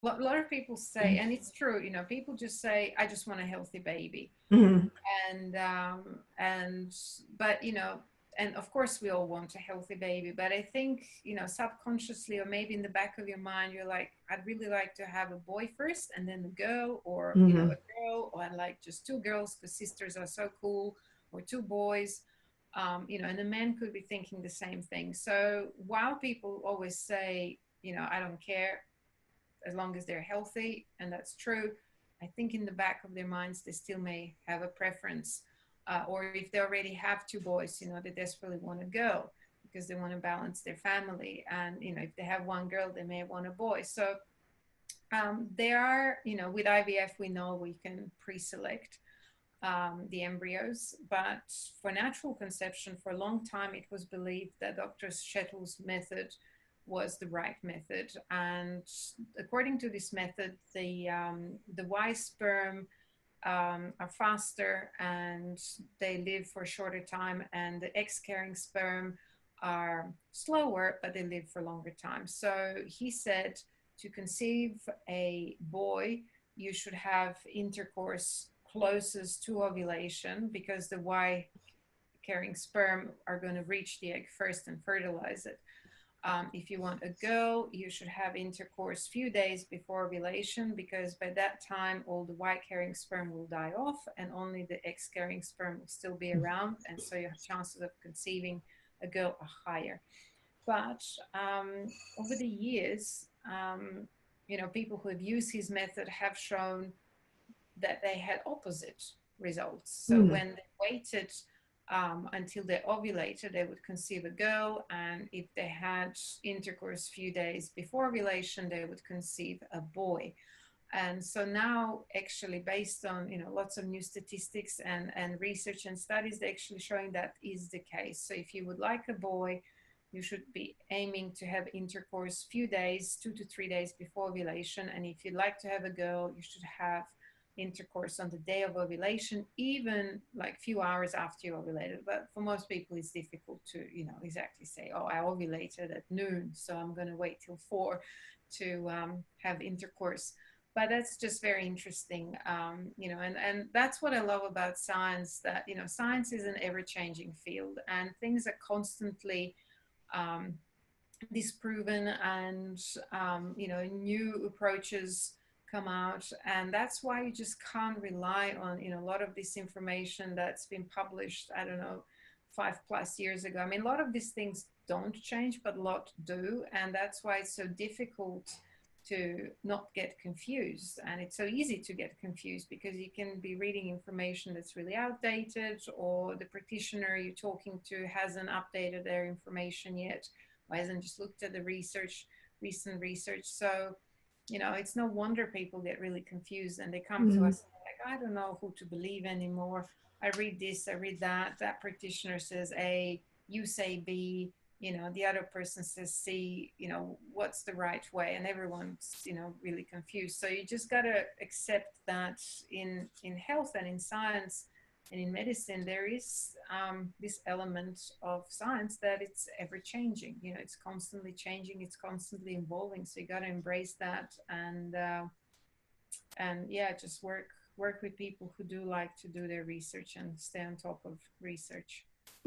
A lot of people say, and it's true, you know, people just say, I just want a healthy baby. Mhm. And but you know, and of course we all want a healthy baby, but I think, you know, subconsciously or maybe in the back of your mind, you're like, I'd really like to have a boy first and then a girl, or you know, Mhm. a girl, or I like just two girls because sisters are so cool, or two boys. You know, and the men could be thinking the same thing. So while people always say, you know, I don't care as long as they're healthy, and that's true, I think in the back of their minds they still may have a preference, or if they already have two boys, you know, they desperately want a girl because they want to balance their family, and you know, if they have one girl, they may want a boy. So there are, you know, with IVF, we know we can pre-select the embryos. But for natural conception, for a long time, it was believed that Dr. Schettle's method was the right method. And according to this method, the Y sperm are faster and they live for a shorter time, and the X carrying sperm are slower, but they live for longer time. So he said to conceive a boy, you should have intercourse closest to ovulation because the Y carrying sperm are going to reach the egg first and fertilize it. If you want a girl, you should have intercourse few days before ovulation because by that time all the Y carrying sperm will die off and only the X carrying sperm will still be around, and so your chances of conceiving a girl are higher. But over the years, you know, people who have used his method have shown that they had opposite results. So Mhm. when they waited until they ovulated, they would conceive a girl, and if they had intercourse a few days before ovulation, they would conceive a boy. And so now, actually, based on, you know, lots of new statistics and research and studies, they're actually showing that is the case. So if you would like a boy, you should be aiming to have intercourse few days, 2 to 3 days before ovulation. And if you'd like to have a girl, you should have intercourse on the day of ovulation, even like few hours after you ovulated. But for most people, it's difficult to, you know, exactly say, oh, I ovulated at noon, so I'm going to wait till 4 to have intercourse. But that's just very interesting, you know, and that's what I love about science, that, you know, science is an ever-changing field and things are constantly um, disproven, and you know, new approaches come out, and that's why you just can't rely on, you know, a lot of this information that's been published, I don't know, 5+ years ago. I mean, a lot of these things don't change, but a lot do, and that's why it's so difficult to not get confused. And it's so easy to get confused because you can be reading information that's really outdated, or the practitioner you're talking to hasn't updated their information yet, or hasn't just looked at the research, recent research. So, you know, it's no wonder people get really confused and they come to Mhm. us like, I don't know who to believe anymore. I read this, I read that. That practitioner says A, you say B, you know, the other person says C, you know, what's the right way? And everyone's, you know, really confused. So you just got to accept that in health and in science and in medicine, there is this element of science that it's ever changing. You know, it's constantly changing, it's constantly evolving. So you got to embrace that, and yeah, just work with people who do like to do their research and stay on top of research.